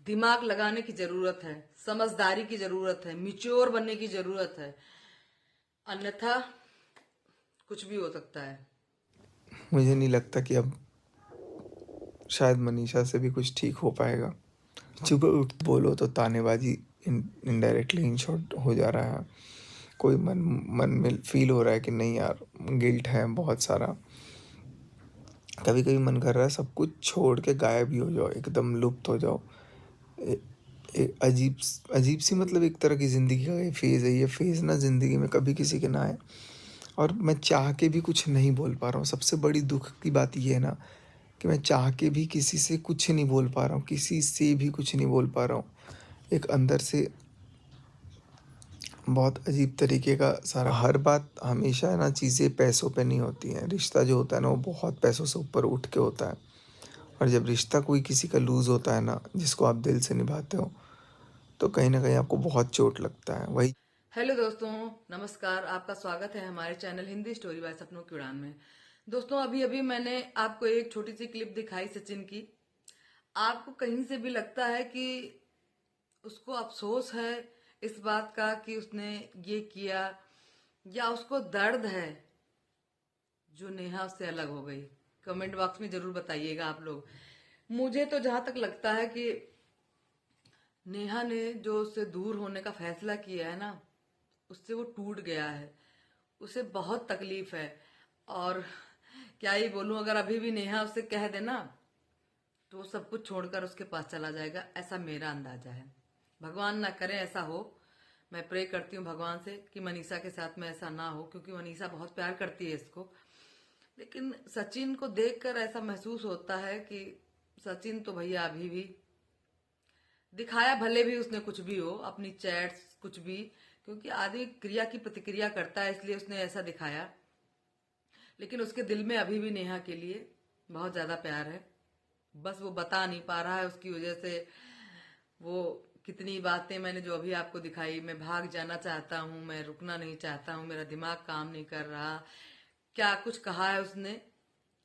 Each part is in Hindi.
दिमाग लगाने की जरूरत है, समझदारी की जरूरत है, मिच्योर बनने की जरूरत है, अन्यथा कुछ भी हो सकता है। मुझे नहीं लगता कि अब शायद मनीषा से भी कुछ ठीक हो पाएगा। सुबह उठ बोलो तो तानेबाजी इनडायरेक्टली इन शॉर्ट हो जा रहा है। कोई मन मन में फील हो रहा है कि नहीं यार, गिल्ट है बहुत सारा। कभी कभी मन कर रहा है सब कुछ छोड़ के गायब ही हो जाओ, एकदम लुप्त हो जाओ। एक अजीब अजीब सी, मतलब एक तरह की ज़िंदगी का ये फेज़ है। ये फेज़ ना ज़िंदगी में कभी किसी के ना आए, और मैं चाह के भी कुछ नहीं बोल पा रहा हूँ। सबसे बड़ी दुख की बात ये है ना कि मैं चाह के भी किसी से कुछ नहीं बोल पा रहा हूँ, किसी से भी कुछ नहीं बोल पा रहा हूँ। एक अंदर से बहुत अजीब तरीके का सारा, हर बात हमेशा है ना, चीज़ें पैसों पे नहीं होती हैं। रिश्ता जो होता है ना वो बहुत पैसों से ऊपर उठ के होता है। और जब रिश्ता कोई किसी का लूज़ होता है ना, जिसको आप दिल से निभाते हो, तो कहीं ना कहीं आपको बहुत चोट लगता है। वही हेलो दोस्तों, नमस्कार। आपका स्वागत है हमारे चैनल हिंदी स्टोरी बाय सपनों की उड़ान में। दोस्तों, अभी अभी मैंने आपको एक छोटी सी क्लिप दिखाई सचिन की। आपको कहीं से भी लगता है कि उसको अफसोस है इस बात का कि उसने ये किया, या उसको दर्द है जो नेहा उससे अलग हो गई? कमेंट बॉक्स में जरूर बताइएगा आप लोग। मुझे तो जहां तक लगता है कि नेहा ने जो उससे दूर होने का फैसला किया है ना, उससे वो टूट गया है। उसे बहुत तकलीफ है। और क्या ही बोलूं, अगर अभी भी नेहा उससे कह देना तो वो सब कुछ छोड़कर उसके पास चला जाएगा, ऐसा मेरा अंदाजा है। भगवान ना करे ऐसा हो। मैं प्रे करती हूँ भगवान से कि मनीषा के साथ में ऐसा ना हो, क्योंकि मनीषा बहुत प्यार करती है इसको। लेकिन सचिन को देखकर ऐसा महसूस होता है कि सचिन तो भैया अभी भी दिखाया, भले भी उसने कुछ भी हो, अपनी चैट्स कुछ भी, क्योंकि आदमी क्रिया की प्रतिक्रिया करता है, इसलिए उसने ऐसा दिखाया। लेकिन उसके दिल में अभी भी नेहा के लिए बहुत ज्यादा प्यार है। बस वो बता नहीं पा रहा है, उसकी वजह से वो कितनी बातें मैंने जो अभी आपको दिखाई, मैं भाग जाना चाहता हूँ, मैं रुकना नहीं चाहता हूँ, मेरा दिमाग काम नहीं कर रहा, क्या कुछ कहा है उसने,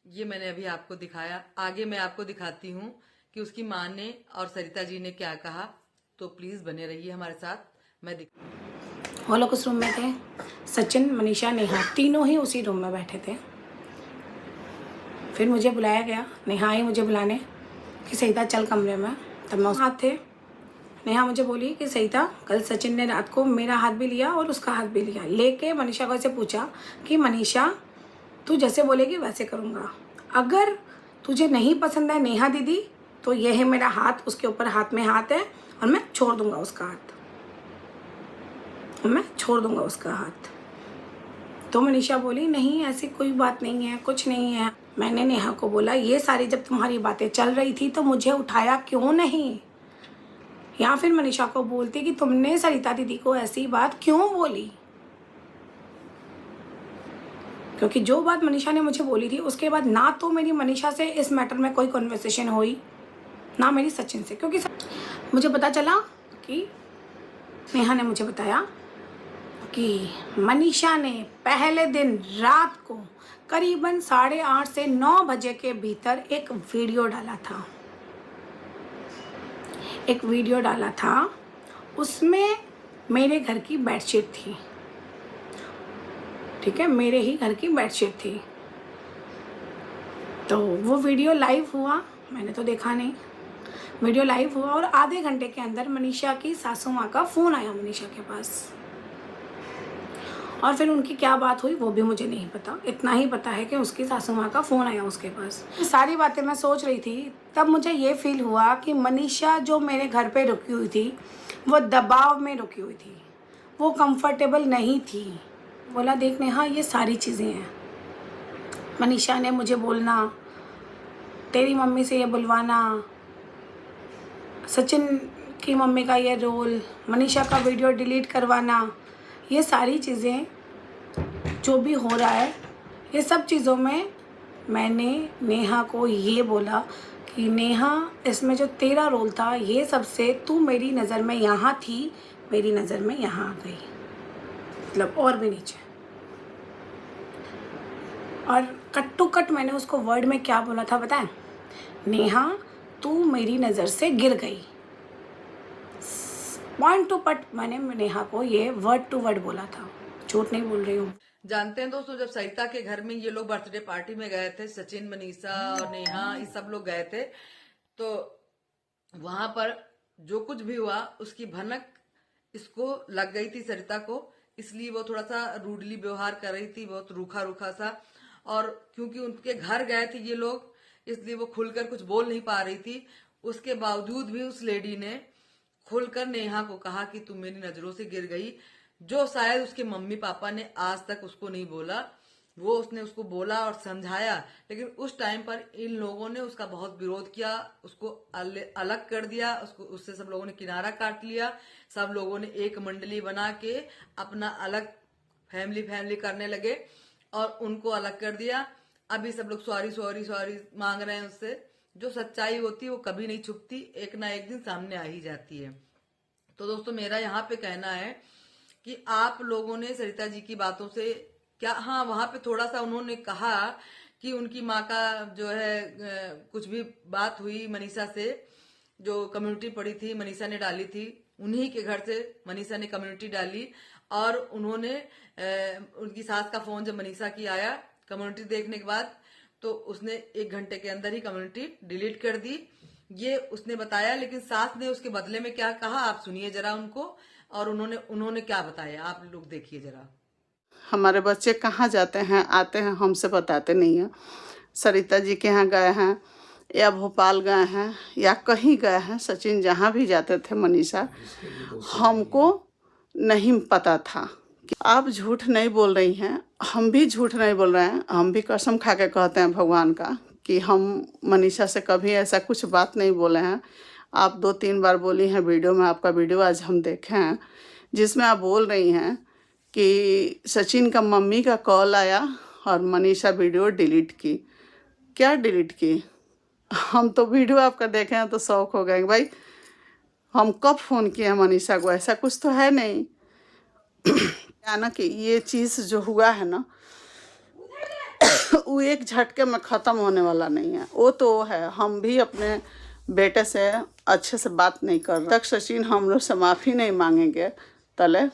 ये मैंने अभी आपको दिखाया। आगे मैं आपको दिखाती हूँ कि उसकी माँ ने और सरिता जी ने क्या कहा। तो प्लीज बने रहिए हमारे साथ। वो लोग उस रूम में थे, सचिन, मनीषा, नेहा, तीनों ही उसी रूम में बैठे थे। फिर मुझे बुलाया गया, नेहा आई मुझे बुलाने कि सहिता चल कमरे में। तब मैं उस हाथ थे। नेहा मुझे बोली कि सहिता, कल सचिन ने रात को मेरा हाथ भी लिया और उसका हाथ भी लिया। लेके मनीषा को ऐसे पूछा कि मनीषा, तू जैसे बोलेगी वैसे करूँगा। अगर तुझे नहीं पसंद है नेहा दीदी, तो यह है मेरा हाथ, उसके ऊपर हाथ में हाथ है और मैं छोड़ दूँगा उसका हाथ, मैं छोड़ दूंगा उसका हाथ। तो मनीषा बोली नहीं, ऐसी कोई बात नहीं है, कुछ नहीं है। मैंने नेहा को बोला, ये सारी जब तुम्हारी बातें चल रही थी तो मुझे उठाया क्यों नहीं? या फिर मनीषा को बोलती कि तुमने सरिता दीदी को ऐसी बात क्यों बोली? क्योंकि जो बात मनीषा ने मुझे बोली थी उसके बाद ना तो मेरी मनीषा से इस मैटर में कोई कन्वर्सेशन हुई, ना मेरी सचिन से। क्योंकि मुझे पता चला कि नेहा ने मुझे बताया कि मनीषा ने पहले दिन रात को करीबन 8:30 से 9 बजे के भीतर एक वीडियो डाला था। उसमें मेरे घर की बेडशीट थी, ठीक है, मेरे ही घर की बेडशीट थी। तो वो वीडियो लाइव हुआ, मैंने तो देखा नहीं। वीडियो लाइव हुआ और आधे घंटे के अंदर मनीषा की सासू माँ का फ़ोन आया मनीषा के पास। और फिर उनकी क्या बात हुई वो भी मुझे नहीं पता। इतना ही पता है कि उसकी सासू माँ का फ़ोन आया उसके पास। सारी बातें मैं सोच रही थी, तब मुझे ये फील हुआ कि मनीषा जो मेरे घर पे रुकी हुई थी वो दबाव में रुकी हुई थी, वो कंफर्टेबल नहीं थी। बोला, देख नेहा, ये सारी चीज़ें हैं। मनीषा ने मुझे बोलना, तेरी मम्मी से ये बुलवाना, सचिन की मम्मी का ये रोल, मनीषा का वीडियो डिलीट करवाना, ये सारी चीज़ें जो भी हो रहा है, ये सब चीज़ों में मैंने नेहा को ये बोला कि नेहा, इसमें जो तेरा रोल था ये सबसे, तू मेरी नज़र में यहाँ थी, मेरी नज़र में यहाँ आ गई, मतलब और भी नीचे। और कट टू कट मैंने उसको वर्ड में क्या बोला था पता है? नेहा, तू मेरी नज़र से गिर गई, पॉइंट टू पॉइंट मैंने नेहा को ये वर्ड टू वर्ड बोला था, झूठ नहीं बोल रही हूँ। जानते हैं दोस्तों, जब सरिता के घर में ये लोग बर्थडे पार्टी में गए थे, सचिन, मनीषा और नेहा, ये सब लोग गए थे, तो वहां पर जो कुछ भी हुआ उसकी भनक इसको लग गई थी, सरिता को, इसलिए वो थोड़ा सा रूडली व्यवहार कर रही थी, बहुत रूखा रूखा सा। और क्योंकि उनके घर गए थे ये लोग, इसलिए वो खुलकर कुछ बोल नहीं पा रही थी। उसके बावजूद भी उस लेडी ने खुलकर नेहा को कहा कि तुम मेरी नजरों से गिर गई, जो शायद उसके मम्मी पापा ने आज तक उसको नहीं बोला। वो उसने उसको बोला और समझाया, लेकिन उस टाइम पर इन लोगों ने उसका बहुत विरोध किया, उसको अलग कर दिया, उसको उससे सब लोगों ने किनारा काट लिया। सब लोगों ने एक मंडली बना के अपना अलग फैमिली करने लगे और उनको अलग कर दिया। अभी सब लोग सॉरी सॉरी सॉरी मांग रहे हैं उससे। जो सच्चाई होती है वो कभी नहीं छुपती, एक ना एक दिन सामने आ ही जाती है। तो दोस्तों, मेरा यहाँ पे कहना है कि आप लोगों ने सरिता जी की बातों से क्या, हाँ, वहां पे थोड़ा सा उन्होंने कहा कि उनकी माँ का जो है कुछ भी बात हुई मनीषा से, जो कम्युनिटी पड़ी थी मनीषा ने डाली थी, उन्हीं के घर से मनीषा ने कम्युनिटी डाली और उन्होंने उनकी सास का फोन जब मनीषा की आया कम्युनिटी देखने के बाद, तो उसने 1 घंटे के अंदर ही कम्युनिटी डिलीट कर दी, ये उसने बताया। लेकिन सास ने उसके बदले में क्या कहा, आप सुनिए जरा उनको, और उन्होंने क्या बताया, आप लोग देखिए जरा। हमारे बच्चे कहाँ जाते हैं आते हैं हमसे बताते नहीं हैं। सरिता जी के यहाँ गए हैं या भोपाल गए हैं या कहीं गए हैं, सचिन जहाँ भी जाते थे मनीषा, हमको नहीं पता था। कि आप झूठ नहीं बोल रही हैं, हम भी झूठ नहीं बोल रहे हैं। हम भी कसम खा के कहते हैं भगवान का कि हम मनीषा से कभी ऐसा कुछ बात नहीं बोले हैं। आप 2-3 बार बोली हैं वीडियो में, आपका वीडियो आज हम देखे हैं जिसमें आप बोल रही हैं कि सचिन का मम्मी का कॉल आया और मनीषा वीडियो डिलीट की। क्या डिलीट की? हम तो वीडियो आपका देखे हैं तो शौक हो गए भाई, हम कब फ़ोन किए हैं मनीषा को, ऐसा कुछ तो है नहीं। क्या ना कि ये चीज़ जो हुआ है ना वो एक झटके में ख़त्म होने वाला नहीं है। वो तो वो है, हम भी अपने बेटे से अच्छे से बात नहीं कर रहे तक सचिन हम लोग से माफ़ी नहीं मांगेंगे तले,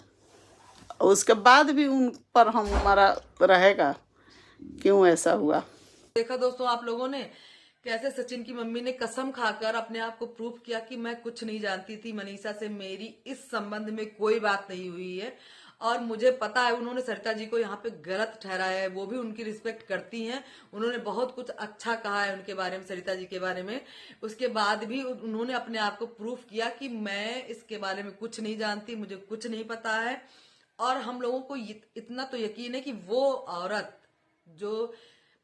उसके बाद भी उन पर हमारा रहेगा क्यों ऐसा हुआ। देखा दोस्तों आप लोगों ने कैसे सचिन की मम्मी ने कसम खाकर अपने आप को प्रूफ किया कि मैं कुछ नहीं जानती थी, मनीषा से मेरी इस संबंध में कोई बात नहीं हुई है। और मुझे पता है उन्होंने सरिता जी को यहाँ पे गलत ठहराया है, वो भी उनकी रिस्पेक्ट करती हैं, उन्होंने बहुत कुछ अच्छा कहा है उनके बारे में, सरिता जी के बारे में। उसके बाद भी उन्होंने अपने आप को प्रूफ किया कि मैं इसके बारे में कुछ नहीं जानती, मुझे कुछ नहीं पता है। और हम लोगों को इतना तो यकीन है कि वो औरत जो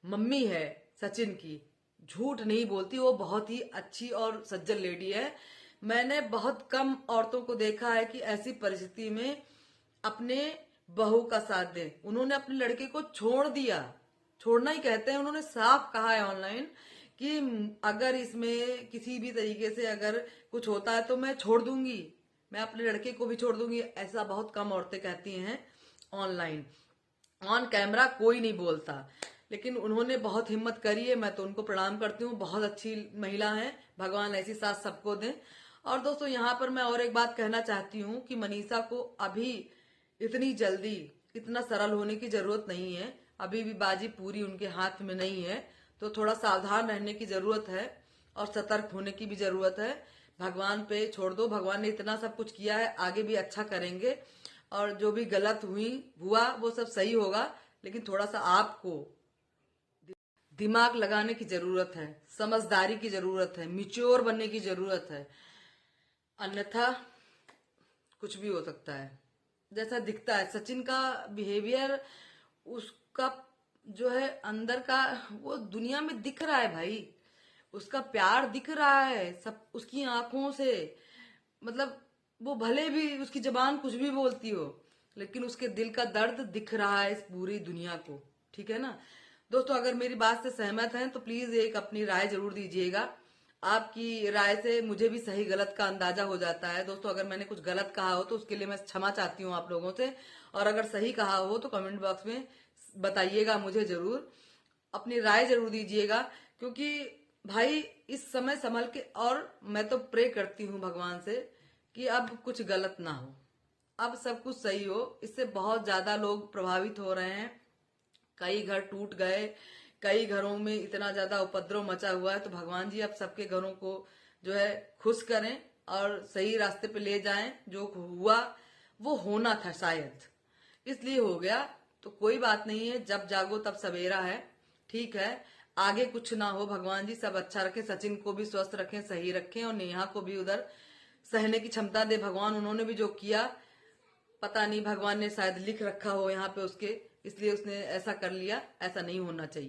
मम्मी है सचिन की, झूठ नहीं बोलती, वो बहुत ही अच्छी और सज्जन लेडी है। मैंने बहुत कम औरतों को देखा है कि ऐसी परिस्थिति में अपने बहू का साथ दे। उन्होंने अपने लड़के को छोड़ दिया, छोड़ना ही कहते हैं, उन्होंने साफ कहा है ऑनलाइन कि अगर इसमें किसी भी तरीके से अगर कुछ होता है तो मैं छोड़ दूंगी, मैं अपने लड़के को भी छोड़ दूंगी। ऐसा बहुत कम औरतें कहती हैं ऑनलाइन, ऑन कैमरा कोई नहीं बोलता, लेकिन उन्होंने बहुत हिम्मत करी है, मैं तो उनको प्रणाम करती हूँ, बहुत अच्छी महिला है, भगवान ऐसी साथ सबको दें। और दोस्तों यहाँ पर मैं और एक बात कहना चाहती हूँ कि मनीषा को अभी इतनी जल्दी इतना सरल होने की जरूरत नहीं है, अभी भी बाजी पूरी उनके हाथ में नहीं है, तो थोड़ा सावधान रहने की जरूरत है और सतर्क होने की भी जरूरत है। भगवान पे छोड़ दो, भगवान ने इतना सब कुछ किया है, आगे भी अच्छा करेंगे और जो भी गलत हुआ वो सब सही होगा, लेकिन थोड़ा सा आपको दिमाग लगाने की जरूरत है, समझदारी की जरूरत है, मिच्योर बनने की जरूरत है, अन्यथा कुछ भी हो सकता है। जैसा दिखता है सचिन का बिहेवियर, उसका जो है अंदर का वो दुनिया में दिख रहा है भाई, उसका प्यार दिख रहा है सब उसकी आंखों से। मतलब वो भले भी उसकी जबान कुछ भी बोलती हो, लेकिन उसके दिल का दर्द दिख रहा है इस पूरी दुनिया को, ठीक है ना दोस्तों। अगर मेरी बात से सहमत हैं तो प्लीज एक अपनी राय जरूर दीजिएगा, आपकी राय से मुझे भी सही गलत का अंदाजा हो जाता है। दोस्तों अगर मैंने कुछ गलत कहा हो तो उसके लिए मैं क्षमा चाहती हूँ आप लोगों से, और अगर सही कहा हो तो कमेंट बॉक्स में बताइएगा मुझे जरूर, अपनी राय जरूर दीजिएगा, क्योंकि भाई इस समय संभल के, और मैं तो प्रे करती हूँ भगवान से कि अब कुछ गलत ना हो, अब सब कुछ सही हो। इससे बहुत ज्यादा लोग प्रभावित हो रहे हैं, कई घर टूट गए, कई घरों में इतना ज्यादा उपद्रव मचा हुआ है। तो भगवान जी अब सबके घरों को जो है खुश करें और सही रास्ते पे ले जाएं। जो हुआ वो होना था शायद, इसलिए हो गया, तो कोई बात नहीं है, जब जागो तब सवेरा है। ठीक है, आगे कुछ ना हो, भगवान जी सब अच्छा रखें, सचिन को भी स्वस्थ रखें, सही रखें, और नेहा को भी उधर सहने की क्षमता दे भगवान। उन्होंने भी जो किया, पता नहीं भगवान ने शायद लिख रखा हो यहाँ पे उसके, इसलिए उसने ऐसा कर लिया, ऐसा नहीं होना चाहिए।